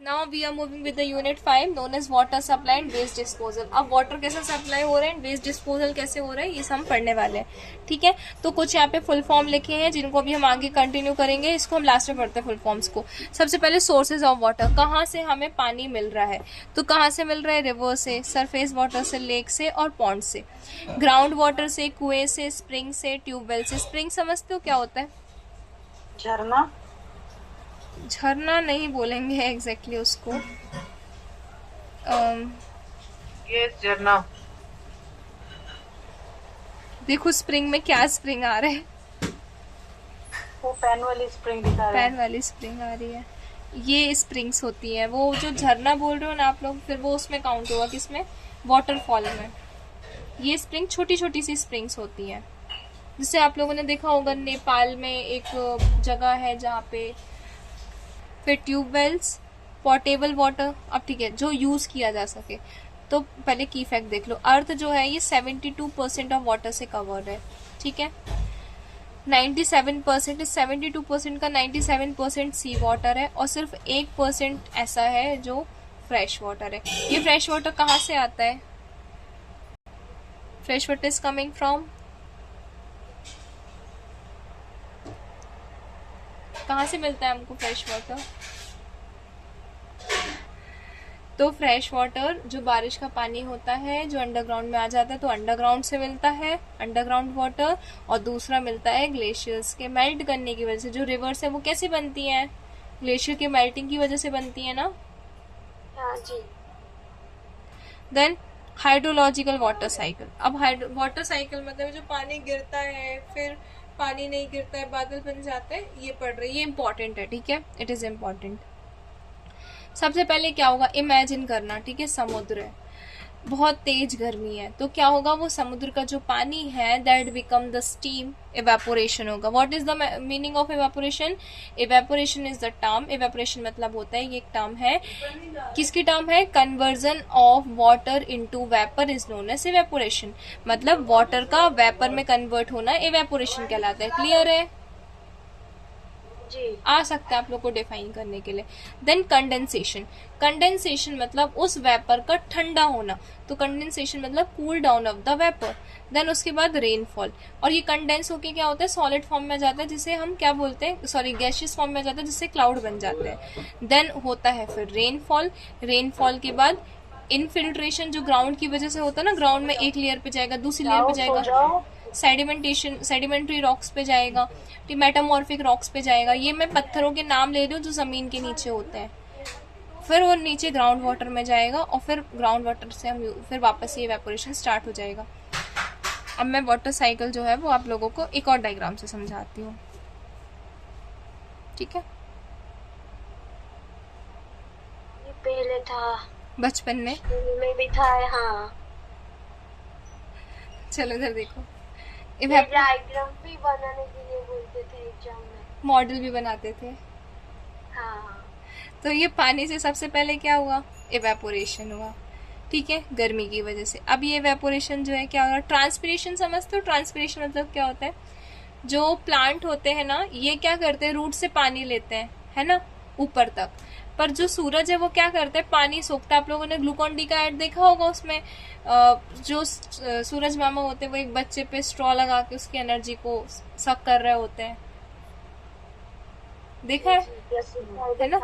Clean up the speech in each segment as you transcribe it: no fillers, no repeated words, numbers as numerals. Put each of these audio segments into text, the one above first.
Now we are moving with the unit 5 known as water supply and waste disposal. अब water कैसे supply हो रहा है, waste disposal कैसे हो रहा है, ये सब हम पढ़ने वाले हैं। ठीक है, तो कुछ यहाँ पे फुल फॉर्म लिखे हैं जिनको भी हम आगे कंटिन्यू करेंगे। इसको हम लास्ट में पढ़ते हैं फुल फॉर्म्स को। सबसे पहले सोर्सेज ऑफ वाटर, कहाँ से हमें पानी मिल रहा है, तो कहाँ से मिल रहा है, रिवर से, सरफेस वाटर से, लेक से और पॉन्ड से। ग्राउंड वाटर से, कुएं से, स्प्रिंग से, ट्यूबवेल से। स्प्रिंग समझते हो क्या होता है? झरना। झरना नहीं बोलेंगे एग्जैक्टली उसको। ये झरना। देखो स्प्रिंग में क्या स्प्रिंग आ रहा है, वो पैन वाली स्प्रिंग दिखा रहा पैन है। वाली स्प्रिंग आ रही है। ये स्प्रिंग्स होती है। वो जो झरना बोल रहे हो ना आप लोग, फिर वो उसमें काउंट होगा, किसमें, वाटरफॉल में। ये स्प्रिंग छोटी छोटी सी स्प्रिंग्स होती हैं। जिससे आप लोगों ने देखा होगा नेपाल में एक जगह है जहाँ पे। फिर ट्यूबवेल्स, पोर्टेबल वाटर। अब ठीक है, जो यूज किया जा सके। तो पहले की फैक्ट देख लो। अर्थ जो है ये 72% ऑफ वाटर से कवर्ड है। ठीक है, 97% इस 72% का 97% सी वाटर है और सिर्फ 1% ऐसा है जो फ्रेश वाटर है। ये फ्रेश वाटर कहाँ से आता है? Fresh water is coming from, कहाँ से मिलता है हमको फ्रेश वाटर? तो फ्रेश वाटर जो बारिश का पानी होता है जो अंडरग्राउंड में आ जाता है, तो अंडरग्राउंड से मिलता है अंडरग्राउंड वाटर। और दूसरा मिलता है ग्लेशियर्स के मेल्ट करने की वजह से। जो रिवर्स है वो कैसे बनती हैं? ग्लेशियर के मेल्टिंग की वजह से बनती है ना। हाँ जी। Then hydrological water cycle. अब वाटर साइकिल मतलब जो पानी गिरता है फिर पानी नहीं गिरता है, बादल बन जाता है, ये पढ़ रहे, ये इंपॉर्टेंट है। ठीक है, इट इज इम्पॉर्टेंट। सबसे पहले क्या होगा, इमेजिन करना। ठीक है, समुद्र है, बहुत तेज गर्मी है, तो क्या होगा, वो समुद्र का जो पानी है that become the steam, evaporation होगा। What is the meaning of evaporation? Evaporation is the term, evaporation मतलब होता है, ये एक टर्म है। किसकी टर्म है? Conversion of water into vapour is known as evaporation. मतलब वाटर का वेपर में कन्वर्ट होना इवेपोरेशन कहलाता है। क्लियर है? आ सकता है आप लोग को डिफाइन करने के लिए। देन कंडेंसेशन, कंडेंसेशन मतलब उस वेपर का ठंडा होना, तो कंडेंसेशन मतलब cool down of the vapour. Then उसके बाद रेनफॉल, और ये कंडेंस होके क्या होता है, सॉलिड फॉर्म में जाता है जिसे हम क्या बोलते हैं, सॉरी गैसियस फॉर्म में जाता है जिससे क्लाउड बन जाते हैं। देन होता है फिर रेनफॉल, रेनफॉल के बाद इनफिल्ट्रेशन जो ग्राउंड की वजह से होता है ना, ग्राउंड में एक लेयर पे जाएगा, दूसरी लेयर पे जाएगा, सेडिमेंटेशन, सेडिमेंट्री रॉक्स पे जाएगा, मेटामॉर्फिक रॉक्स पे जाएगा। ये मैं पत्थरों के नाम ले रही हूँ जो जमीन के नीचे होते हैं। फिर वो नीचे ग्राउंड वाटर में जाएगा और फिर ग्राउंड वाटर से हम फिर वापस ये इवेपोरेशन स्टार्ट हो जाएगा। अब मैं वाटर साइकिल जो है वो आप लोगों को एक और डायग्राम से समझाती हूँ। ठीक है, ये पहले था, बचपन में स्कूल में भी था। हाँ, चलो इधर देखो, ये डायग्राम भी बनाने के लिए बोलते थे एग्जाम में, मॉडल भी बनाते थे। हाँ। तो ये पानी से सबसे पहले क्या हुआ, इवेपोरेशन हुआ। ठीक है, गर्मी की वजह से। अब ये इवेपोरेशन जो है क्या होगा, ट्रांसपिरेशन समझते हो? ट्रांसपिरेशन मतलब क्या होता है, जो प्लांट होते हैं ना ये क्या करते हैं, रूट से पानी लेते हैं, है ना, ऊपर तक। पर जो सूरज है वो क्या करता है, पानी सोखता है। आप लोगों ने ग्लूकॉन डी का ऐड देखा होगा, उसमें जो सूरज मामा होते हैं वो एक बच्चे पे स्ट्रॉ लगा के उसकी एनर्जी को सक कर रहे होते हैं, देखा है ना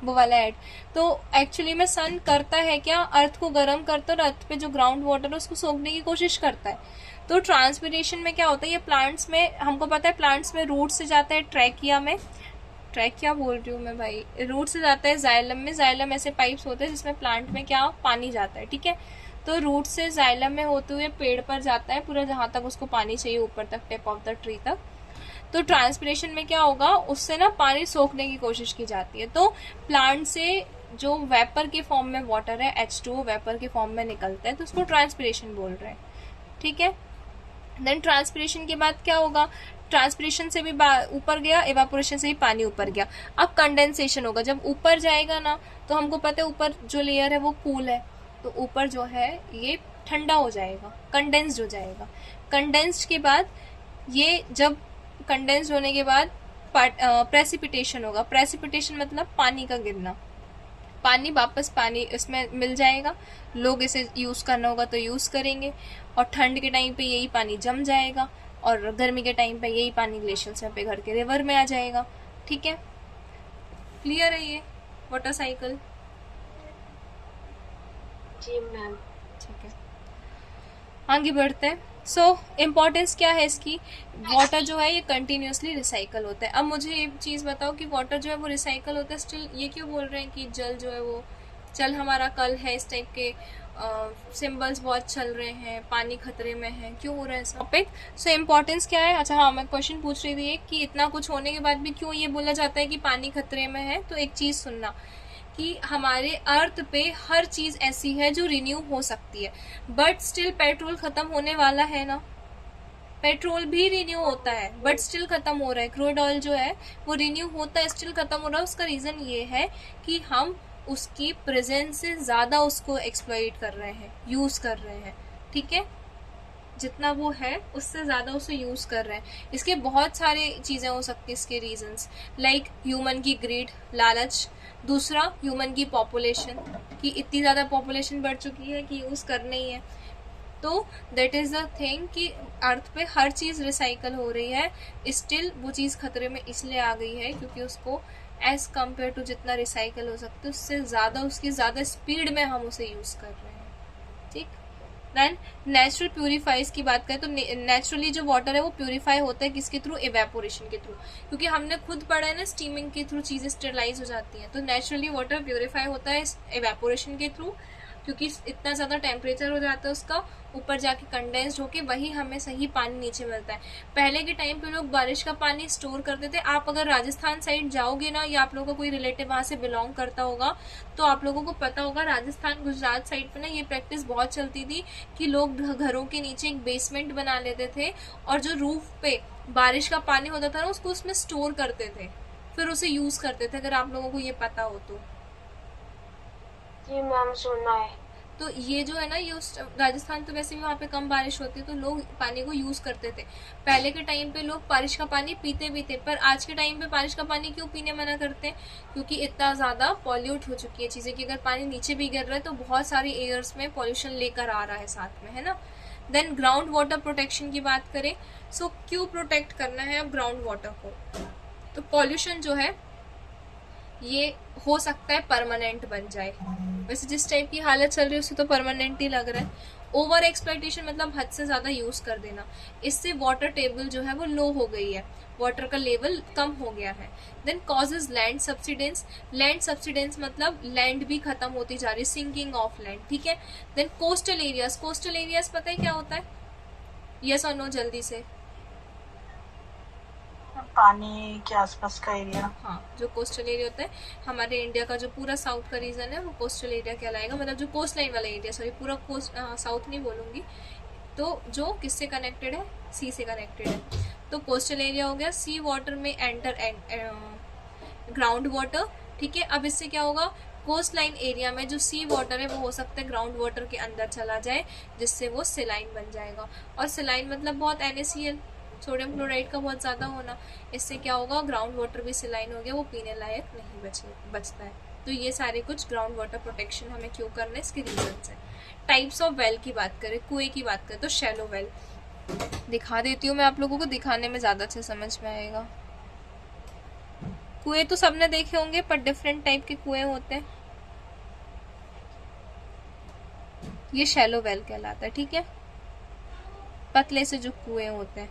वो वाला ऐड। तो एक्चुअली में सन करता है क्या, अर्थ को गर्म करता है और अर्थ पे जो ग्राउंड वाटर है उसको सोखने की कोशिश करता है। तो ट्रांसपिरेशन में क्या होता है, ये प्लांट्स में हमको पता है, प्लांट्स में रूट से जाता है ट्रैकिया में, ट्रैकिया बोल रही हूँ मैं भाई, रूट से जाता है जाइलम में। जाइलम ऐसे पाइप्स होते हैं जिसमें प्लांट में क्या पानी जाता है। ठीक है, तो रूट से जाइलम में होते हुए पेड़ पर जाता है पूरा, जहां तक उसको पानी चाहिए ऊपर तक, टिप ऑफ द ट्री तक। तो ट्रांसपिरेशन में क्या होगा, उससे ना पानी सोखने की कोशिश की जाती है। तो प्लांट से जो वेपर के फॉर्म में वाटर है H2O वेपर के फॉर्म में निकलता है, तो उसको ट्रांसपिरेशन बोल रहे हैं। ठीक है, देन ट्रांसपिरेशन के बाद क्या होगा, ट्रांसपिरेशन से भी ऊपर गया, इवेपोरेशन से भी पानी ऊपर गया। अब कंडेंसेशन होगा, जब ऊपर जाएगा ना तो हमको पता है ऊपर जो लेयर है वो कूल है, तो ऊपर जो है ये ठंडा हो जाएगा, कंडेंस्ड हो जाएगा। कंडेंस्ड के बाद ये जब कंडेंस्ड होने के बाद प्रेसिपिटेशन होगा। प्रेसिपिटेशन मतलब पानी का गिरना, पानी वापस पानी इसमें मिल जाएगा, लोग इसे यूज़ करना होगा तो यूज़ करेंगे, और ठंड के टाइम पे यही पानी जम जाएगा, और गर्मी के टाइम पे यही पानी ग्लेशियर से पे घर के रिवर में आ जाएगा। ठीक है, क्लियर है ये वाटर साइकिल? जी मैम। ठीक है, आगे बढ़ते हैं। सो इम्पोर्टेंस क्या है इसकी? वाटर जो है ये कंटिन्यूसली रिसाइकल होता है। अब मुझे ये चीज़ बताओ कि वाटर जो है वो रिसाइकल होता है स्टिल, ये क्यों बोल रहे हैं कि जल जो है वो, जल हमारा कल है, इस टाइप के सिंबल्स बहुत चल रहे हैं, पानी खतरे में है, क्यों हो रहा है ऐसा टॉपिक? सो इम्पोर्टेंस क्या है? अच्छा हाँ, मैं क्वेश्चन पूछ रही थी कि इतना कुछ होने के बाद भी क्यों ये बोला जाता है कि पानी खतरे में है। तो एक चीज़ सुनना कि हमारे अर्थ पे हर चीज ऐसी है जो रिन्यू हो सकती है, बट स्टिल पेट्रोल खत्म होने वाला है ना, पेट्रोल भी रिन्यू होता है बट स्टिल खत्म हो रहा है। क्रूड ऑयल जो है वो रिन्यू होता है, स्टिल खत्म हो रहा है। उसका रीजन ये है कि हम उसकी प्रेजेंस से ज्यादा उसको एक्सप्लॉइट कर रहे हैं, यूज कर रहे हैं। ठीक है, जितना वो है उससे ज्यादा उसे यूज कर रहे हैं। इसके बहुत सारे चीजें हो सकती है इसके रीजंस, लाइक ह्यूमन की ग्रीड, लालच। दूसरा, ह्यूमन की पॉपुलेशन, कि इतनी ज्यादा पॉपुलेशन बढ़ चुकी है कि यूज करना ही है। तो दैट इज द थिंग कि अर्थ पे हर चीज रिसाइकल हो रही है, स्टिल वो चीज खतरे में इसलिए आ गई है क्योंकि उसको एज कम्पेयर टू जितना रिसाइकल हो सकता है उससे ज्यादा, उसकी ज्यादा स्पीड में हम उसे यूज कर रहे हैं। ठीक, देन नेचुरल प्यूरिफाइज की बात करें तो नेचुरली जो वाटर है वो प्यूरिफाई होता है किसके थ्रू? इवेपोरेशन के थ्रू। क्योंकि हमने खुद पढ़ा है ना, स्टीमिंग के थ्रू चीजें स्टेरलाइज हो जाती हैं। तो नेचुरली वाटर प्यूरिफाई होता है इवेपोरेशन के थ्रू, क्योंकि इतना ज्यादा टेम्परेचर हो जाता है उसका, ऊपर जाके कंडेंस्ड होके वही हमें सही पानी नीचे मिलता है। पहले के टाइम पे लोग बारिश का पानी स्टोर करते थे। आप अगर राजस्थान साइड जाओगे ना, या आप लोगों का कोई रिलेटिव वहां से बिलोंग करता होगा तो आप लोगों को पता होगा, राजस्थान गुजरात साइड पे ना ये प्रैक्टिस बहुत चलती थी कि लोग घरों के नीचे एक बेसमेंट बना लेते थे, और जो रूफ पे बारिश का पानी होता था ना उसको उसमें स्टोर करते थे, फिर उसे यूज करते थे। अगर आप लोगों को ये पता हो तो। जी मैम, सुना है। तो ये जो है ना, ये राजस्थान तो वैसे भी वहाँ पे कम बारिश होती है तो लोग पानी को यूज करते थे। पहले के टाइम पे लोग बारिश का पानी पीते भी थे, पर आज के टाइम पे बारिश का पानी क्यों पीने मना करते हैं? क्योंकि इतना ज्यादा पॉल्यूट हो चुकी है चीजें कि अगर पानी नीचे भी गिर रहा है तो बहुत सारी एयर्स में पॉल्यूशन लेकर आ रहा है साथ में, है ना। देन ग्राउंड वाटर प्रोटेक्शन की बात करें, सो क्यों प्रोटेक्ट करना है अब ग्राउंड वाटर को? तो पॉल्यूशन जो है ये हो सकता है परमानेंट बन जाए। वैसे जिस टाइप की हालत चल रही है उससे तो परमानेंट ही लग रहा है। ओवर एक्सप्लॉइटेशन मतलब हद से ज्यादा यूज कर देना, इससे वाटर टेबल जो है वो लो हो गई है, वाटर का लेवल कम हो गया है। Then causes land subsidence, land subsidence मतलब लैंड भी खत्म होती जा रही है, सिंकिंग ऑफ लैंड। ठीक है। Then coastal areas, coastal areas पता है क्या होता है? यस और नो जल्दी से। पानी के आसपास का एरिया। हाँ, जो कोस्टल एरिया होता है, हमारे इंडिया का जो पूरा साउथ का रीजन है वो कोस्टल एरिया कहलाएगा, मतलब जो कोस्ट लाइन वाला एरिया, सॉरी पूरा कोस्ट साउथ नहीं बोलूंगी, तो जो किससे कनेक्टेड है? सी से कनेक्टेड है। तो कोस्टल एरिया हो गया। सी वाटर में एंटर ग्राउंड वाटर। ठीक है। अब इससे क्या होगा? कोस्ट लाइन एरिया में जो सी वाटर है वो हो सकता है ग्राउंड वाटर के अंदर चला जाए, जिससे वो सेलाइन बन जाएगा। और सेलाइन मतलब बहुत NaCl, सोडियम क्लोराइड का बहुत ज्यादा होना। इससे क्या होगा? ग्राउंड वाटर भी सेलाइन हो गया, वो पीने लायक नहीं बचता है। तो ये सारे कुछ ग्राउंड वाटर प्रोटेक्शन हमें क्यों करना है, इसके रीजंस है। टाइप्स ऑफ वेल की बात करें, कुएं की बात करें, तो शैलो वेल दिखा देती हूँ मैं आप लोगों को, दिखाने में ज्यादा अच्छा समझ में आएगा। कुएं तो सबने देखे होंगे, पर डिफरेंट टाइप के कुएं होते हैं। ये शैलो वेल कहलाता है। ठीक है। पतले से जो कुएं होते हैं,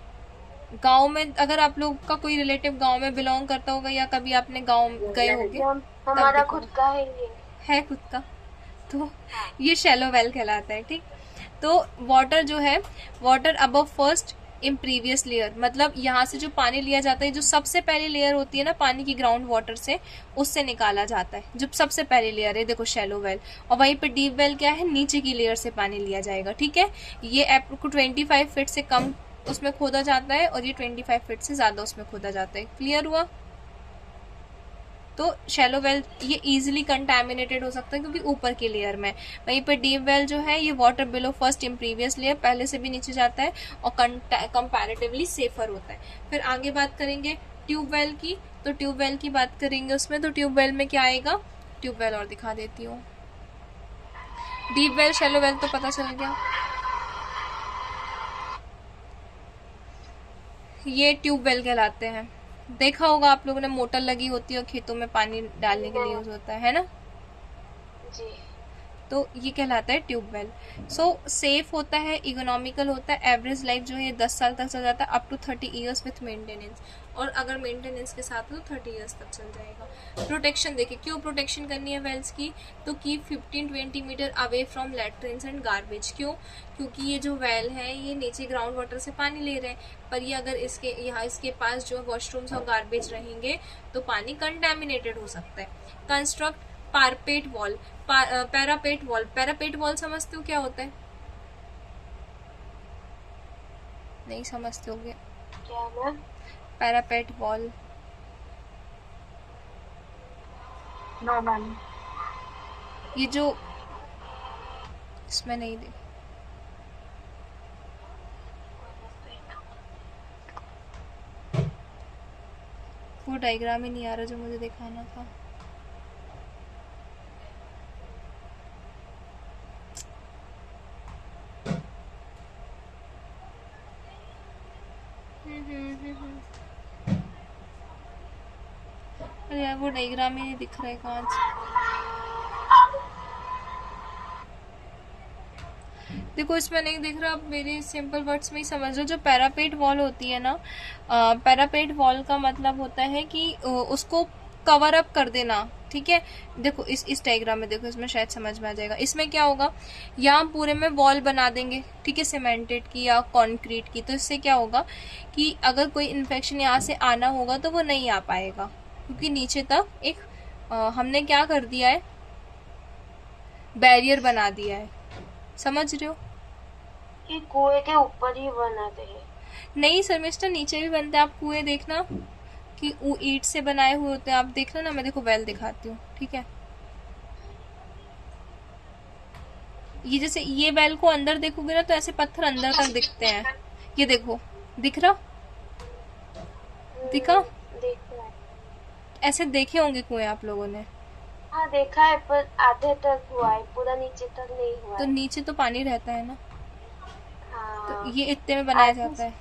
गांव में अगर आप लोग का कोई रिलेटिव गांव में बिलोंग करता होगा या कभी आपने गांव गए होंगे, हमारा खुद का है, ये है खुद का, तो ये शैलो वेल कहलाता है। ठीक। तो वाटर जो है, water above first in previous layer, मतलब यहाँ से जो पानी लिया जाता है, जो सबसे पहली लेयर होती है ना पानी की ग्राउंड वाटर से, उससे निकाला जाता है। जो सबसे पहली लेयर है देखो शैलो वेल, और वहीं पे डीप वेल क्या है? नीचे की लेयर से पानी लिया जाएगा। ठीक है। ये आपको 25 फीट से कम उसमें खोदा जाता है, और ये 25 फीट से ज्यादा उसमें खोदा जाता है। क्लियर हुआ? तो शैलो वेल ये इजीली कंटामिनेटेड हो सकता है क्योंकि ऊपर की लेयर में। वहीं पे डीप वेल जो है ये water below first in previous layer, पहले से भी नीचे जाता है और कंपैरेटिवली सेफर होता है। फिर आगे बात करेंगे ट्यूबवेल की, तो ट्यूबवेल की बात करेंगे उसमें, तो ट्यूबवेल में क्या आएगा? ट्यूबवेल और दिखा देती हूँ। डीप वेल, शैलो वेल तो पता चल गया। ये ट्यूबवेल कहलाते हैं। देखा होगा आप लोगों ने, मोटर लगी होती है और खेतों में पानी डालने के लिए यूज होता है ना। जी। तो ये कहलाता है ट्यूबवेल। सो सेफ होता है, इकोनॉमिकल होता है, एवरेज लाइफ जो है ये 10 साल तक चल जाता है, up to 30 years with maintenance. और अगर मेंटेनेंस के साथ तो 30 ईयर्स तक चल जाएगा। प्रोटेक्शन देखिए, क्यों प्रोटेक्शन करनी है वेल्स की, तो keep 15-20 metre away from latrines and garbage. क्यों? क्योंकि ये जो वेल है ये नीचे ग्राउंड वाटर से पानी ले रहे हैं, पर ये अगर इसके पास जो वॉशरूम्स और गार्बेज रहेंगे तो पानी कंटेमिनेटेड हो सकता है। Construct parapet wall, parapet wall. Parapet wall समझते हो क्या होता है? नहीं समझते होगे। क्या ma'am? Parapet wall no ma'am. ये जो इसमें नहीं दे, वो डायग्राम ही नहीं आ रहा जो मुझे दिखाना था। अरे यार वो डायग्राम ही नहीं दिख रहा है कहाँ से। देखो इसमें नहीं दिख रहा, अब मेरे सिंपल वर्ड्स में ही समझ लो। जो पैरापेट वॉल होती है ना, पैरापेट वॉल का मतलब होता है कि उसको कवर अप कर देना। ठीक है, देखो इस डायग्राम में देखो, इसमें शायद समझ में आ जाएगा। इसमें क्या होगा, यहाँ पूरे में वॉल बना देंगे, ठीक है, सीमेंटेड की या कंक्रीट की। तो इससे क्या होगा कि अगर कोई इन्फेक्शन यहाँ से आना होगा तो वो नहीं आ पाएगा, क्योंकि नीचे तक एक हमने क्या कर दिया है, बैरियर बना दिया है। समझ रहे हो? ये कुएं के ऊपर ही बनाते हैं? नहीं शर्मिष्ठा, नीचे भी बनते हैं। आप कुएं देखना कि ईंट से बनाए हुए होते हैं, आप देखना ना। मैं देखो वेल दिखाती हूँ, ठीक है। ये जैसे ये वेल को अंदर देखोगे ना तो ऐसे पत्थर अंदर तक दिखते हैं। ये देखो, दिख रहा? दिखा? देखा है। ऐसे देखे होंगे कुएं आप लोगों ने। हाँ देखा है, पर आधे तक हुआ है, पूरा नीचे तक नहीं हुआ तो है। नीचे तो पानी रहता है ना, हाँ। तो ये इतने में बनाया जाता है।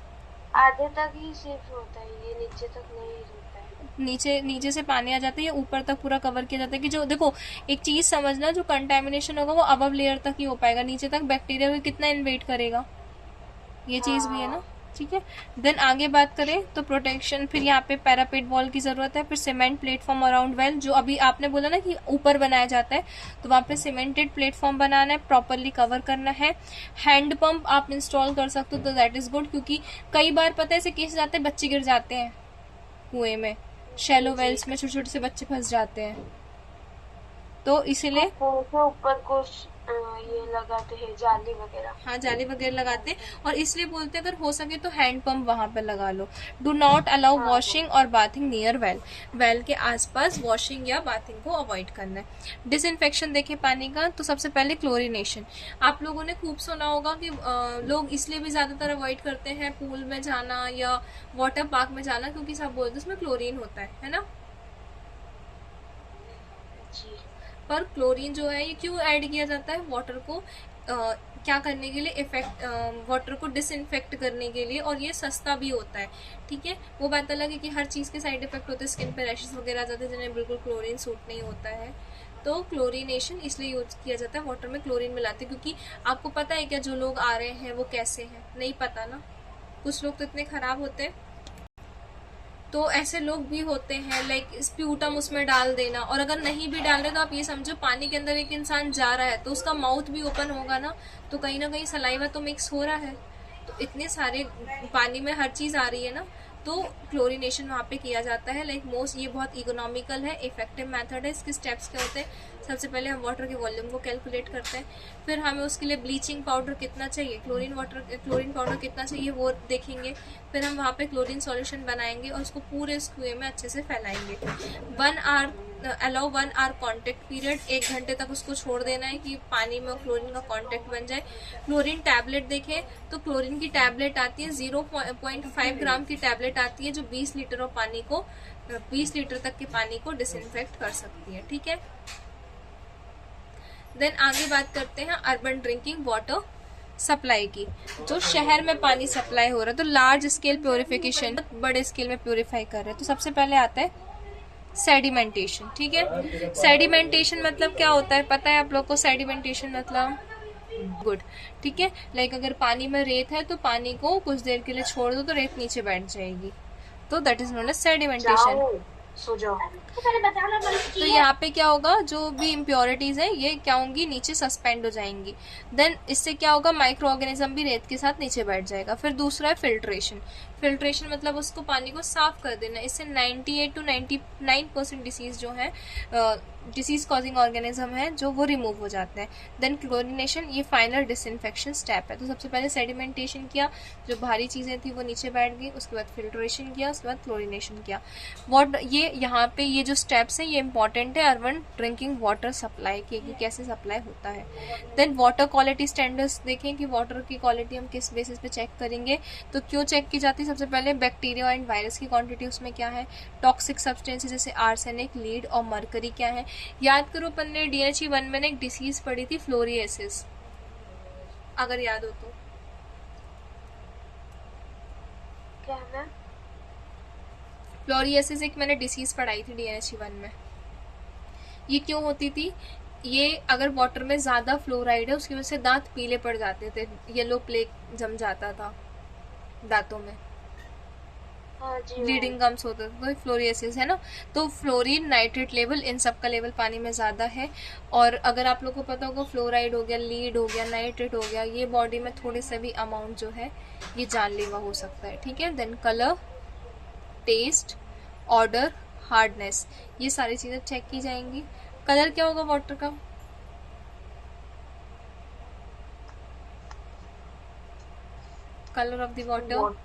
आधे तक ही सिर्फ होता है, ये नीचे तक नहीं होता है। नीचे से पानी आ जाता है, ये ऊपर तक पूरा कवर किया जाता है। कि जो देखो एक चीज समझना, जो कंटेमिनेशन होगा वो अबव लेयर तक ही हो पाएगा, नीचे तक बैक्टीरिया भी कितना इन्वेट करेगा, ये चीज भी है ना। ठीक है, देन आगे बात करें तो प्रोटेक्शन, फिर यहाँ पे पैरापेट वॉल की जरूरत है। फिर सीमेंट प्लेटफॉर्म अराउंड वेल, जो अभी आपने बोला ना कि ऊपर बनाया जाता है, तो वहाँ पे सीमेंटेड प्लेटफॉर्म बनाना है, प्रॉपरली कवर करना है। हैंड पंप आप इंस्टॉल कर सकते हो तो दैट इज गुड, क्योंकि कई बार पता है ऐसे केस जाते हैं, बच्चे गिर जाते हैं कुएं में, शैलो वेल्स में छोटे छोटे से बच्चे फंस जाते हैं, तो इसीलिए ऊपर कुछ ये लगाते हैं जाली वगैरह। हाँ जाली वगैरह लगाते हैं, और इसलिए बोलते हैं अगर हो सके तो हैंड पंप वहां पे लगा लो। डू नॉट अलाउ वॉशिंग और बाथिंग नियर वेल, वेल के आसपास वॉशिंग या बाथिंग को अवॉइड करना है। डिसइंफेक्शन देखे पानी का, तो सबसे पहले क्लोरिनेशन। आप लोगों ने खूब सुना होगा कि लोग इसलिए भी ज्यादातर अवॉइड करते हैं पूल में जाना या वाटर पार्क में जाना, क्योंकि सब बोलते हैं उसमें क्लोरीन होता है ना। जी। पर क्लोरीन जो है ये क्यों ऐड किया जाता है, वाटर को क्या करने के लिए, वाटर को डिसइंफेक्ट करने के लिए, और ये सस्ता भी होता है। ठीक है, वो बात अलग है कि हर चीज़ के साइड इफेक्ट होते हैं, स्किन पे रैशेस वगैरह आ जाते हैं जिन्हें बिल्कुल क्लोरीन सूट नहीं होता है। तो क्लोरीनेशन इसलिए यूज किया जाता है, वाटर में क्लोरीन मिलाते हैं। क्योंकि आपको पता है क्या जो लोग आ रहे हैं वो कैसे हैं, नहीं पता ना, कुछ लोग तो इतने खराब होते हैं। तो ऐसे लोग भी होते हैं, लाइक स्प्यूटम उसमें डाल देना, और अगर नहीं भी डाल रहे तो आप ये समझो पानी के अंदर एक इंसान जा रहा है तो उसका माउथ भी ओपन होगा ना, तो कहीं ना कहीं सलाइवा तो मिक्स हो रहा है, तो इतने सारे पानी में हर चीज आ रही है ना, तो क्लोरीनेशन वहाँ पे किया जाता है। लाइक मोस्ट, ये बहुत इकोनॉमिकल है, इफेक्टिव मेथड है। इसके स्टेप्स क्या होते हैं, सबसे पहले हम वाटर के वॉल्यूम को कैलकुलेट करते हैं, फिर हमें उसके लिए ब्लीचिंग पाउडर कितना चाहिए, क्लोरीन पाउडर कितना चाहिए वो देखेंगे, फिर हम वहाँ पे क्लोरीन सॉल्यूशन बनाएंगे और उसको पूरे कुएं में अच्छे से फैलाएंगे। 1 hour allow 1 hour contact period, 1 घंटे तक उसको छोड़ देना है कि पानी में क्लोरीन का कॉन्टेक्ट बन जाए। क्लोरीन टैबलेट देखें तो क्लोरीन की टैबलेट आती है 0.5 ग्राम की टैबलेट आती है, जो 20 लीटर तक के पानी को डिसइंफेक्ट कर सकती है। ठीक है, देन आगे बात करते हैं अर्बन ड्रिंकिंग वाटर सप्लाई की। जो शहर में पानी सप्लाई हो रहा है, तो लार्ज स्केल प्योरिफिकेशन, बड़े स्केल में प्योरीफाई कर रहे हैं। तो सबसे पहले आता है सेडिमेंटेशन। ठीक है, सेडिमेंटेशन मतलब क्या होता है, पता है आप लोग को? सेडिमेंटेशन मतलब गुड। ठीक है, लाइक अगर पानी में रेत है तो पानी को कुछ देर के लिए छोड़ दो तो रेत नीचे बैठ जाएगी, तो that is known as sedimentation. सो जाओ। तो यहाँ पे क्या होगा, जो भी इम्प्योरिटीज है ये क्या होंगी, नीचे सस्पेंड हो जाएंगी। देन इससे क्या होगा, माइक्रो ऑर्गेनिज्म भी रेत के साथ नीचे बैठ जाएगा। फिर दूसरा है फिल्ट्रेशन। फिल्ट्रेशन मतलब उसको पानी को साफ कर देना। इससे 98 to 99% डिसीज जो है, डिसीज कॉजिंग ऑर्गेनिज्म है जो वो रिमूव हो जाते हैं। देन क्लोरिनेशन, ये फाइनल डिसइंफेक्शन स्टेप है। तो सबसे पहले सेडिमेंटेशन किया, जो भारी चीजें थी वो नीचे बैठ गई, उसके बाद फिल्ट्रेशन किया, उसके बाद क्लोरिनेशन किया। ये यहाँ पे ये जो स्टेप्स हैं ये इंपॉर्टेंट है अर्बन ड्रिंकिंग वाटर सप्लाई के, कि कैसे सप्लाई होता है। देन वाटर क्वालिटी स्टैंडर्ड्स देखें कि वाटर की क्वालिटी हम किस बेसिस पे चेक करेंगे। तो क्यों चेक की जाती है? सबसे पहले बैक्टीरिया एंड वायरस की क्वांटिटी उसमें क्या है, टॉक्सिक सब्सटेंसेस जैसे आर्सेनिक, लीड और मरकरी क्या है। याद करो अपन ने DHE 1 में एक डिसीज पढ़ी थी फ्लोरिएसिस, अगर याद हो तो। क्या मैम? फ्लोरिएसिस एक मैंने डिसीज पढ़ाई थी DHE 1 में। ये क्यों होती थी? ये अगर वाटर में ज्यादा फ्लोराइड है उसकी वजह से दांत पीले पड़ जाते थे, येलो प्लेक जम जाता था दांतों में, हाँ जी ब्लीडिंग गम्स होता था, तो फ्लोरिएसिस है ना। तो फ्लोरीन, नाइट्रेट लेवल, इन सब का लेवल पानी में ज्यादा है। और अगर आप लोग को पता होगा, फ्लोराइड हो गया, लीड हो गया, नाइट्रेट हो गया, ये बॉडी में थोड़े से भी अमाउंट जो है ये जानलेवा हो सकता है। ठीक है, then colour, taste, odour, hardness, ये सारी चीजें चेक की जाएंगी। कलर क्या होगा वाटर का? Colour of the water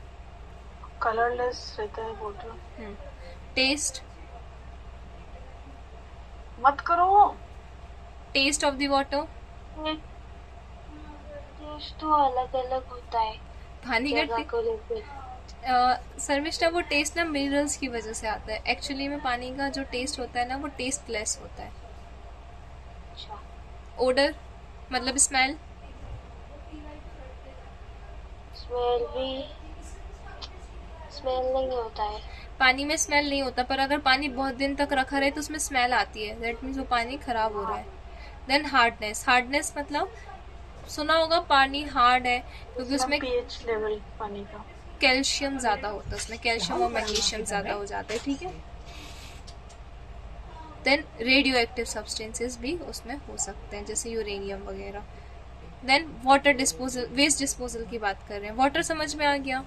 colourless रहता है वाटर। टेस्ट, मत करो। Taste of the water, taste तो अलग अलग होता है पानी का जगह को लेकर। शर्मिष्ठा, वो टेस्ट ना मिनरल्स की वजह से आता है। एक्चुअली में पानी का जो टेस्ट होता है ना वो टेस्टलेस होता है। अच्छा, ओडर मतलब स्मेल, स्मेल भी, स्मेल नहीं होता है। पानी में स्मेल नहीं होता, पर अगर पानी बहुत दिन तक रखा रहे तो उसमें स्मेल आती है, दैट मीन्स वो पानी खराब हो रहा है। देन हार्डनेस, हार्डनेस मतलब सुना होगा पानी हार्ड है क्योंकि उसमें pH लेवल पानी का कैल्शियम ज्यादा होता है, उसमें कैल्शियम और मैग्नीशियम ज्यादा हो जाता है। ठीक है, देन रेडियो एक्टिव सब्सटेंसेस भी उसमें हो सकते हैं जैसे यूरेनियम वगैरह। Then water disposal, waste disposal की बात कर रहे हैं। वाटर समझ में आ गया।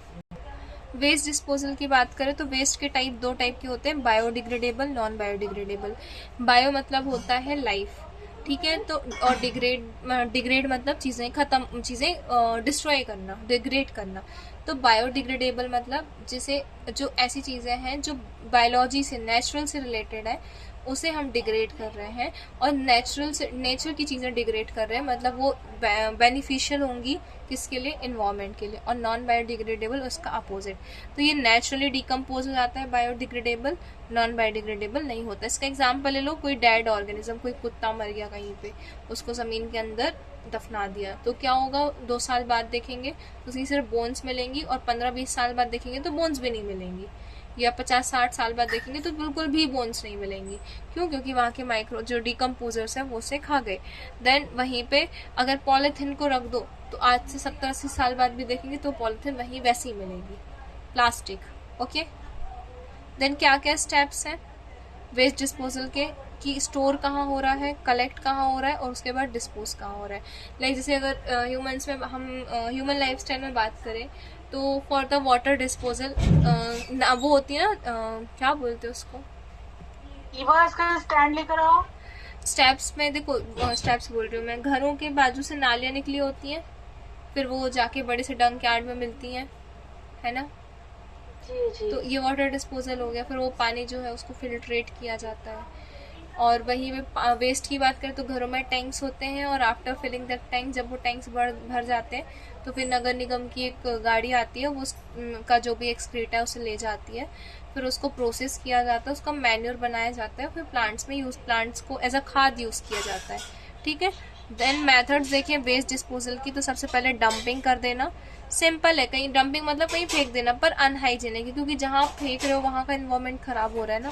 वेस्ट डिस्पोजल की बात करें तो वेस्ट के टाइप, दो टाइप के होते हैं, बायोडिग्रेडेबल, नॉन बायोडिग्रेडेबल। बायो मतलब होता है लाइफ, ठीक है, तो और डिग्रेड मतलब चीजें खत्म, चीजें डिस्ट्रॉय करना, डिग्रेड करना। तो बायोडिग्रेडेबल मतलब जैसे जो ऐसी चीजें हैं जो बायोलॉजी से, नेचुरल से रिलेटेड है, उसे हम डिग्रेड कर रहे हैं। और नेचर की चीजें डिग्रेड कर रहे हैं मतलब वो बेनिफिशियल होंगी किसके लिए, इन्वायरमेंट के लिए। और नॉन बायोडिग्रेडेबल उसका अपोजिट। तो ये नेचुरली डिकम्पोज हो जाता है बायोडिग्रेडेबल, नॉन बायोडिग्रेडेबल नहीं होता। इसका एग्जांपल ले लो, कोई डेड ऑर्गेनिज्म, कोई कुत्ता मर गया कहीं पे, उसको जमीन के अंदर दफना दिया, तो क्या होगा, 2 साल बाद देखेंगे उसकी सिर्फ बोन्स मिलेंगी, और 15-20 साल बाद देखेंगे तो बोन्स भी नहीं मिलेंगी, या 50-60 साल बाद देखेंगे तो बिल्कुल भी बोन्स नहीं मिलेंगी। क्यों? क्योंकि वहाँ के माइक्रो जो डिकम्पोजर्स है वो उसे खा गए। देन वहीं पे अगर पॉलिथीन को रख दो तो आज से 70-80 साल बाद भी देखेंगे तो पॉलिथीन वहीं वैसी ही मिलेगी, प्लास्टिक। ओके, देन क्या क्या स्टेप्स हैं वेस्ट डिस्पोजल के, कि स्टोर कहाँ हो रहा है, कलेक्ट कहाँ हो रहा है, और उसके बाद डिस्पोज कहाँ हो रहा है। लाइक जैसे अगर ह्यूमंस में हम ह्यूमन लाइफस्टाइल में बात करें तो फॉर द वाटर डिस्पोजल वो होती है ना, क्या बोलते हैं उसको, ईवा, इसका स्टैंड लेकर आओ। स्टेप्स में देखो, स्टेप्स बोल रही हूँ मैं, घरों के बाजू से नालियाँ निकली होती हैं, फिर वो जाके बड़े से डंक यार्ड में मिलती हैं, है ना। जी जी। तो ये वाटर डिस्पोजल हो गया। फिर वो पानी जो है उसको फिल्ट्रेट किया जाता है। और वही में वेस्ट की बात करें तो घरों में टैंक्स होते हैं, और आफ्टर फिलिंग द टैंक, जब वो टैंक्स भर जाते हैं तो फिर नगर निगम की एक गाड़ी आती है, वो उसका जो भी एक्सक्रीट है उसे ले जाती है, फिर उसको प्रोसेस किया जाता है, उसका मैन्योर बनाया जाता है, फिर प्लांट्स में प्लांट्स को एज अ खाद यूज किया जाता है। ठीक है, देन मेथड्स देखिए वेस्ट डिस्पोजल की, तो सबसे पहले डंपिंग कर देना, सिंपल है, कहीं डंपिंग मतलब कहीं फेंक देना, पर अनहाइजीनिक है क्योंकि जहाँ आप फेंक रहे हो वहाँ का इन्वायरमेंट खराब हो रहा है ना।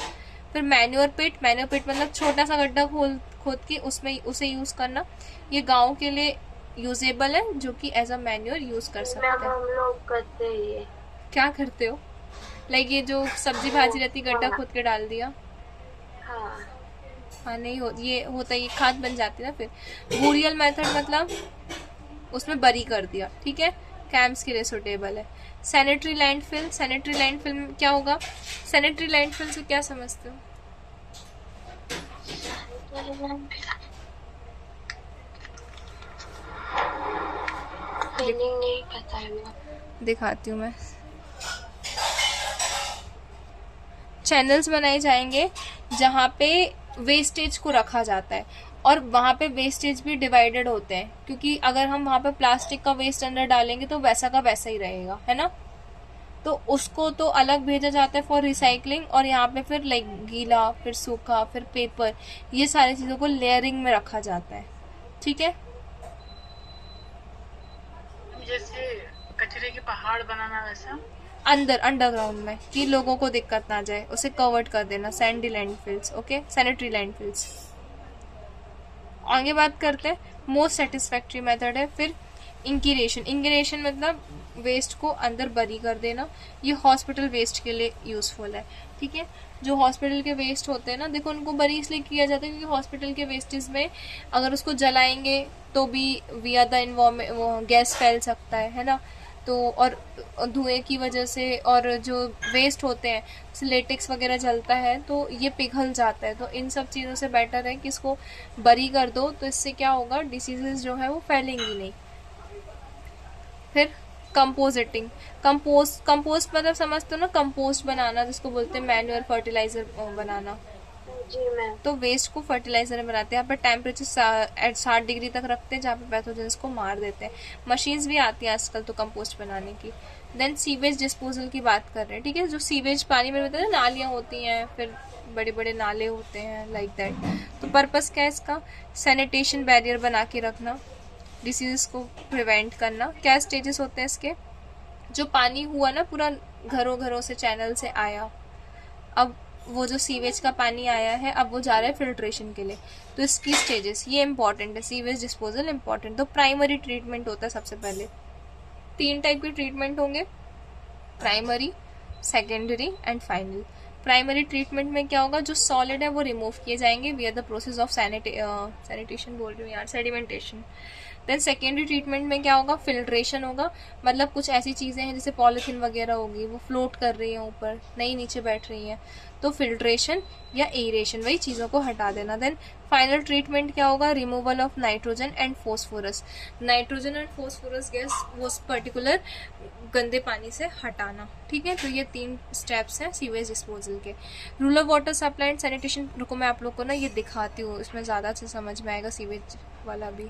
फिर मैन्योर पिट मतलब छोटा सा गड्ढा खोद के उसमें उसे यूज करना, ये गाँव के लिए यूजेबल है, जो कि एज अ मैन्योर यूज कर सकते मैम हैं। हम लोग करते हैं ये। क्या करते हो? लाइक ये जो सब्जी भाजी रहती गड्ढा खोद के डाल दिया। हाँ हाँ नहीं हो, ये होता है, ये खाद बन जाती है ना। फिर बूरियल मेथड मतलब उसमें बरी कर दिया, ठीक है, कैंप्स के लिए सुटेबल है। सैनिटरी लैंडफिल, सैनिटरी लैंडफिल में क्या होगा? सैनिटरी लैंडफिल से क्या समझते हो? मीनिंग नहीं पता है मैम। दिखाती हूँ मैं। चैनल्स बनाए जाएंगे जहाँ पे वेस्टेज को रखा जाता है, और वहाँ पे वेस्टेज भी डिवाइडेड होते हैं, क्योंकि अगर हम वहाँ पे प्लास्टिक का वेस्ट अंदर डालेंगे तो वैसा का वैसा ही रहेगा, है ना। तो उसको तो अलग भेजा जाता है फॉर रिसाइकलिंग, और यहाँ पे फिर लाइक गीला, फिर सूखा, फिर पेपर, ये सारी चीज़ों को लेयरिंग में रखा जाता है, ठीक है। जैसे कचरे के पहाड़ बनाना वैसा। अंदर अंडरग्राउंड में, कि लोगों को दिक्कत ना जाए, उसे कवर्ड कर देना, Sandy landfills, okay, sanitary landfills. आगे बात करते हैं, मोस्ट सेटिस्फैक्ट्री मेथड है फिर इंकिरेशन। इंकिरेशन मतलब वेस्ट को अंदर बरी कर देना, ये हॉस्पिटल वेस्ट के लिए यूजफुल है, ठीक है। जो हॉस्पिटल के वेस्ट होते हैं ना, देखो उनको बरी इसलिए किया जाता है क्योंकि हॉस्पिटल के वेस्टेज में अगर उसको जलाएंगे तो भी विया द इन्वायरमेंट वो गैस फैल सकता है ना। तो और धुएं की वजह से, और जो वेस्ट होते हैं लेटेक्स वगैरह जलता है तो ये पिघल जाता है, तो इन सब चीज़ों से बेटर है कि इसको बरी कर दो, तो इससे क्या होगा, डिसीजेज जो है वो फैलेंगी नहीं। फिर कंपोजिटिंग, कंपोस्ट मतलब समझते हो ना, कंपोस्ट बनाना जिसको बोलते हैं मैन्युअल फर्टिलाइजर बनाना। जी मैम। तो वेस्ट को फर्टिलाइजर में बनाते हैं, यहाँ पर टेम्परेचर 60 डिग्री तक रखते हैं जहाँ पे पैथोजेंस को मार देते हैं। मशीन्स भी आती हैं आजकल तो कंपोस्ट बनाने की। देन सीवेज डिस्पोजल की बात कर रहे हैं, ठीक है। जो सीवेज पानी में बताया नालियाँ होती हैं, फिर बड़े बड़े नाले होते हैं, लाइक दैट। तो पर्पस क्या है इसका? सैनिटेशन बैरियर बना के रखना, डिसीजेस को प्रिवेंट करना। क्या स्टेजेस होते हैं इसके? जो पानी हुआ ना पूरा घरों घरों से चैनल से आया, अब वो जो सीवेज का पानी आया है अब वो जा रहा है फिल्ट्रेशन के लिए, तो इसकी स्टेजेस ये इंपॉर्टेंट है। Sewage disposal important. तो प्राइमरी ट्रीटमेंट होता है सबसे पहले, 3 टाइप के ट्रीटमेंट होंगे, primary, secondary and final. Primary treatment में क्या होगा, जो सॉलिड है वो रिमूव किए जाएंगे wear the process of sanitation बोल रही हूँ यार, सेडिमेंटेशन। देन सेकेंडरी ट्रीटमेंट में क्या होगा, फिल्ट्रेशन होगा, मतलब कुछ ऐसी चीज़ें हैं जैसे पॉलीथीन वगैरह होगी वो फ्लोट कर रही हैं ऊपर, नहीं नीचे बैठ रही हैं, तो फिल्ट्रेशन या एरेशन, वही चीज़ों को हटा देना। देन फाइनल ट्रीटमेंट क्या होगा, removal of nitrogen and phosphorus, nitrogen and phosphorus gas वो पर्टिकुलर गंदे पानी से हटाना, ठीक है। तो ये 3 स्टेप्स हैं सीवेज डिस्पोजल के। Rural water supply and sanitation, रुको मैं आप लोग को ना ये दिखाती हूँ, इसमें ज़्यादा अच्छे समझ में आएगा सीवेज वाला भी।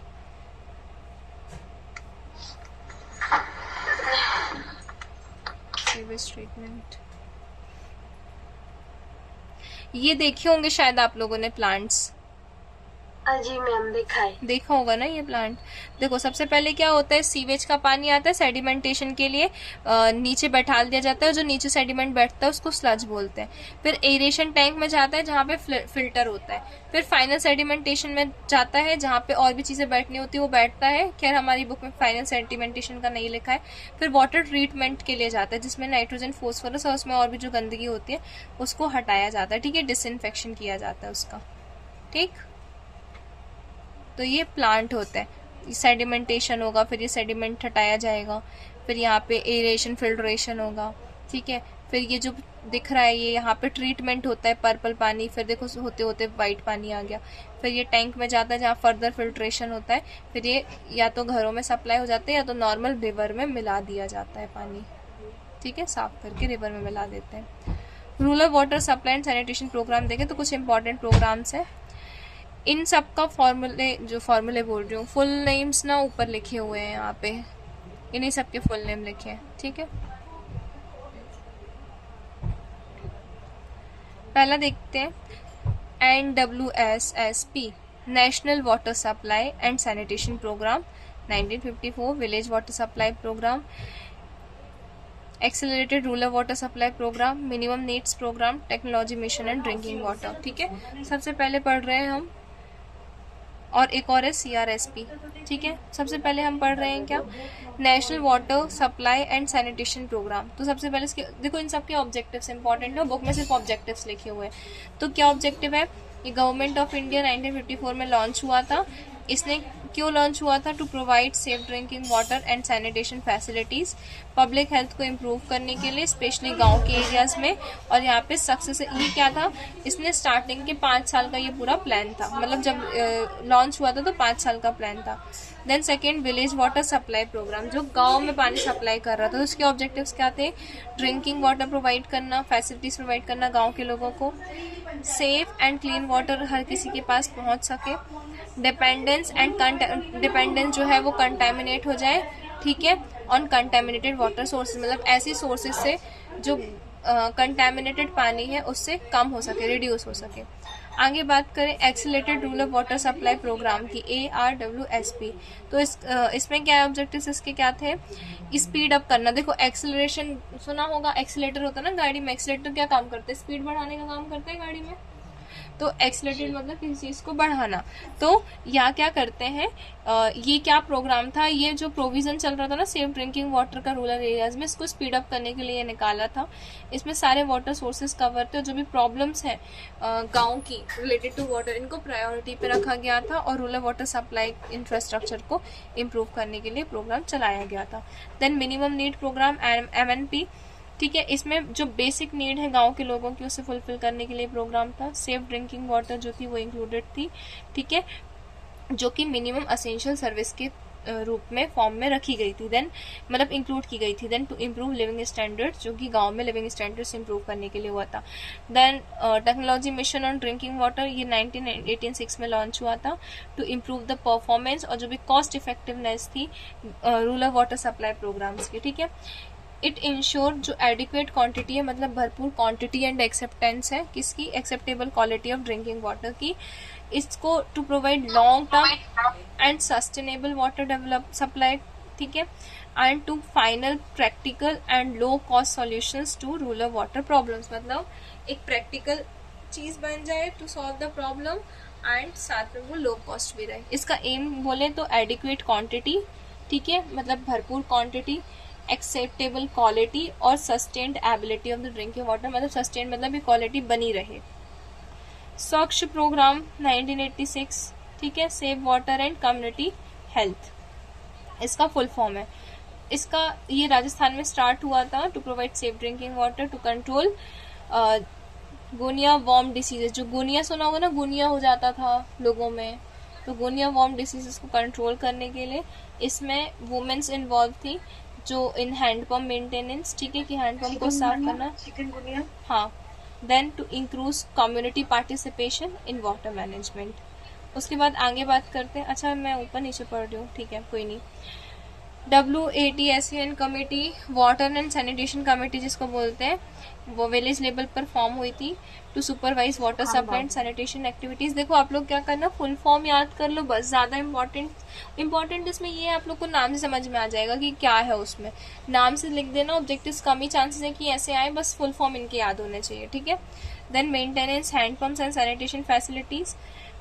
सीवेज ट्रीटमेंट ये देखे होंगे शायद आप लोगों ने प्लांट्स, जी मैम दिखाई। देखा होगा ना ये प्लांट। देखो सबसे पहले क्या होता है, सीवेज का पानी आता है सेडिमेंटेशन के लिए, नीचे बैठा दिया जाता है, जो नीचे सेडिमेंट बैठता है उसको स्लज बोलते हैं। फिर एरेशन टैंक में जाता है जहाँ पे फिल्टर होता है। फिर फाइनल सेडिमेंटेशन में जाता है जहाँ पे और भी चीजें बैठनी होती है वो बैठता है, खैर हमारी बुक में फाइनल सेडिमेंटेशन का नहीं लिखा है। फिर वाटर ट्रीटमेंट के लिए जाता है जिसमें नाइट्रोजन फोस्फोरस और उसमें और भी जो गंदगी होती है उसको हटाया जाता है, ठीक है, डिसइंफेक्शन किया जाता है उसका, ठीक। तो ये प्लांट होता है, सेडिमेंटेशन होगा, फिर ये सेडिमेंट हटाया जाएगा, फिर यहाँ पे एरेशन फिल्ट्रेशन होगा, ठीक है। फिर ये जो दिख रहा है ये यहाँ पे ट्रीटमेंट होता है, पर्पल पानी, फिर देखो होते होते वाइट पानी आ गया, फिर ये टैंक में जाता है जहाँ फर्दर फिल्ट्रेशन होता है, फिर ये या तो घरों में सप्लाई हो जाते हैं या तो नॉर्मल रिवर में मिला दिया जाता है पानी, ठीक है, साफ करके रिवर में मिला देते हैं। Rural water supply and sanitation programme देखें तो कुछ इंपॉर्टेंट प्रोग्राम्स हैं। इन सब का फॉर्मूले बोल रही हूँ, फुल नेम्स ना ऊपर लिखे हुए हैं यहाँ पे, इन्हीं सब के फुल नेम लिखे हैं, ठीक है। पहला देखते हैं NWSSP, national water supply and sanitation programme 1954, village water supply programme, accelerated rural water supply programme, minimum needs programme, technology mission and drinking water. ठीक है, सबसे पहले पढ़ रहे हैं हम, और एक और है CRSP। ठीक है, सबसे पहले हम पढ़ रहे हैं क्या, national water supply and sanitation programme. तो सबसे पहले इसके देखो, इन सबके ऑब्जेक्टिव्स इंपॉर्टेंट है, बुक में सिर्फ ऑब्जेक्टिव्स लिखे हुए हैं। तो क्या ऑब्जेक्टिव है, ये गवर्नमेंट ऑफ इंडिया 1954 में लॉन्च हुआ था। इसने क्यों लॉन्च हुआ था, to provide safe drinking water and sanitation facilities, public health को इम्प्रूव करने के लिए स्पेशली गांव के एरियाज में। और यहाँ पे सक्सेस ये क्या था, इसने स्टार्टिंग के 5 साल का ये पूरा प्लान था, मतलब जब लॉन्च हुआ था तो 5 साल का प्लान था। Then second, village water supply programme, जो गांव में पानी सप्लाई कर रहा था। तो उसके ऑब्जेक्टिव्स क्या थे, ड्रिंकिंग वाटर प्रोवाइड करना, फैसिलिटीज प्रोवाइड करना गाँव के लोगों को, सेफ एंड क्लीन वाटर हर किसी के पास पहुंच सके, डिपेंडेंस जो है वो कंटेमिनेट हो जाए। ठीक है, ऑन कंटेमिनेटेड वाटर सोर्सेज, मतलब ऐसी सोर्सेज से जो कंटेमिनेटेड पानी है उससे कम हो सके, रिड्यूस हो सके। आगे बात करें accelerated rural water supply programme की, ARWSP। तो इसमें क्या ऑब्जेक्टिव्स इसके क्या थे, स्पीड अप करना। देखो एक्सीलरेशन सुना होगा, एक्सीलेटर होता है ना गाड़ी में, एक्सीलेटर क्या काम करते हैं, स्पीड बढ़ाने का काम करते हैं गाड़ी में। तो एक्सीलरेटेड मतलब किसी चीज को बढ़ाना। तो यहाँ क्या करते हैं, ये क्या प्रोग्राम था, ये जो प्रोविजन चल रहा था ना सेफ ड्रिंकिंग वाटर का रूरल एरियाज में, इसको स्पीड अप करने के लिए निकाला था। इसमें सारे वाटर सोर्सेज कवर थे, जो भी प्रॉब्लम्स हैं गांव की रिलेटेड टू वाटर, इनको प्रायोरिटी पे रखा गया था, और रूरल वाटर सप्लाई इंफ्रास्ट्रक्चर को इम्प्रूव करने के लिए प्रोग्राम चलाया गया था। Then minimum need programme, MNP। ठीक है, इसमें जो बेसिक नीड है गांव के लोगों की उसे फुलफिल करने के लिए प्रोग्राम था। सेफ ड्रिंकिंग वाटर जो थी वो इंक्लूडेड थी। ठीक है, जो कि मिनिमम असेंशियल सर्विस के रूप में फॉर्म में रखी गई थी, देन मतलब इंक्लूड की गई थी। Then to improve living standards, जो कि गांव में लिविंग स्टैंडर्ड्स इंप्रूव करने के लिए हुआ था। Then technology mission on drinking water, ये 1986 में लॉन्च हुआ था, टू इम्प्रूव द परफॉर्मेंस और जो भी कॉस्ट इफेक्टिवनेस थी रूरल वाटर सप्लाई प्रोग्राम्स की। ठीक है, इट इंश्योर, जो एडिक्वेट क्वांटिटी है मतलब भरपूर क्वांटिटी एंड एक्सेप्टेंस है किसकी, acceptable quality of drinking water की। इसको to provide long term and sustainable water develop supply. ठीक है, and to final practical and low cost solutions to rural water problems, मतलब एक प्रैक्टिकल चीज बन जाए to solve the problem and साथ में वो लो कॉस्ट भी रहे। इसका एम बोले तो एडिक्वेट क्वांटिटी, ठीक है, मतलब भरपूर क्वांटिटी, एक्सेप्टेबल क्वालिटी और sustained ability of the drinking water, मतलब सस्टेन्ड मतलब क्वालिटी बनी रहे। स्वच्छ प्रोग्राम 1986, ठीक है, save water and community health, इसका फुल फॉर्म है। इसका ये राजस्थान में स्टार्ट हुआ था, to provide safe drinking water, to control guinea worm diseases. जो गोनिया सुना होगा ना, गोनिया हो जाता था लोगों में, तो गोनिया वॉर्म डिसीजेस को कंट्रोल करने के लिए इसमें वुमेन्स इन्वॉल्व थी, जो इन हैंडपम्प मेंटेनेंस, ठीक है, कि हैंडपम्प को साफ करना, चिकनगुनिया, हाँ। Then to increase community participation in water management. उसके बाद आगे बात करते हैं। अच्छा, मैं ऊपर नीचे पढ़ रही हूँ, ठीक है, कोई नहीं। WATSAN committee, water and sanitation committee जिसको बोलते हैं, वो विलेज लेवल पर फॉर्म हुई थी, to supervise water supply and sanitation activities. देखो आप लोग क्या करना, फुल फॉर्म याद कर लो बस, ज्यादा इंपॉर्टेंट इसमें ये आप लोग को नाम से समझ में आ जाएगा कि क्या है उसमें, नाम से लिख देना। ऑब्जेक्टिव्स कम ही चांसेस है कि ऐसे आए, बस फुल फॉर्म इनके याद होने चाहिए, ठीक है। Then maintenance handpumps and sanitation facilities,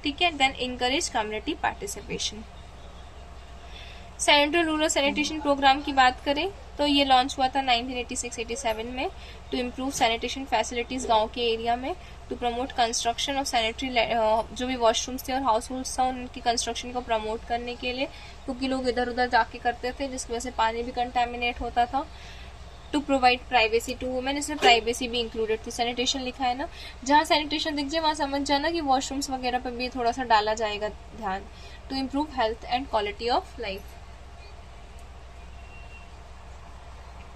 ठीक है। Then encourage community participation. Central rural sanitation programme की बात करें तो ये लॉन्च हुआ था 1986-87 में, टू इम्प्रूव सैनिटेशन फैसिलिटीज गांव के एरिया में, to promote construction of sanitary, जो भी वॉशरूम्स थे और हाउस होल्ड्स था उनकी कंस्ट्रक्शन को प्रमोट करने के लिए, क्योंकि लोग इधर उधर जाके करते थे जिसकी वजह से पानी भी कंटेमिनेट होता था। To provide privacy to women, इसमें प्राइवेसी भी इंक्लूडेड थी। सैनिटेशन लिखा है ना, जहाँ सैनिटेशन दिख जाए वहाँ समझ जाना कि वॉशरूम्स वगैरह पर भी थोड़ा सा डाला जाएगा ध्यान। To improve health and quality of life.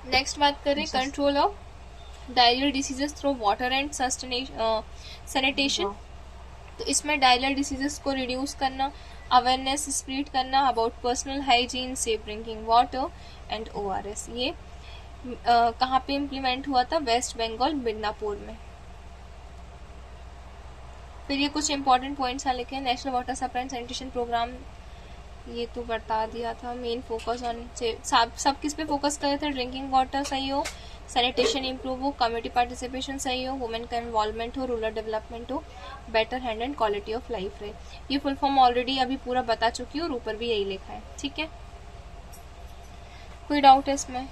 Next बात करें, control of diarrhoeal diseases through water and sanitation. तो इसमें डायरियल डिसीजेस को रिड्यूस करना, अवेयरनेस स्प्रेड करना about personal hygiene, safe drinking water and ORS। ये कहाँ पे इम्प्लीमेंट हुआ था, वेस्ट बंगाल मिदनापुर में। फिर ये कुछ इंपॉर्टेंट पॉइंट्स यहाँ लिखे हैं। National water supply and sanitation programme, ये तो बता दिया था। मेन फोकस ऑन सब किस पे फोकस करे थे? ड्रिंकिंग वाटर सही हो, सैनिटेशन इंप्रूव हो, कम्युनिटी पार्टिसिपेशन सही हो, वुमेन का इन्वॉल्वमेंट हो, रूरल डेवलपमेंट हो, better hand and quality of life रहे। ये फुल फॉर्म ऑलरेडी अभी पूरा बता चुकी हूँ और ऊपर भी यही लिखा है। ठीक है, कोई डाउट है इसमें?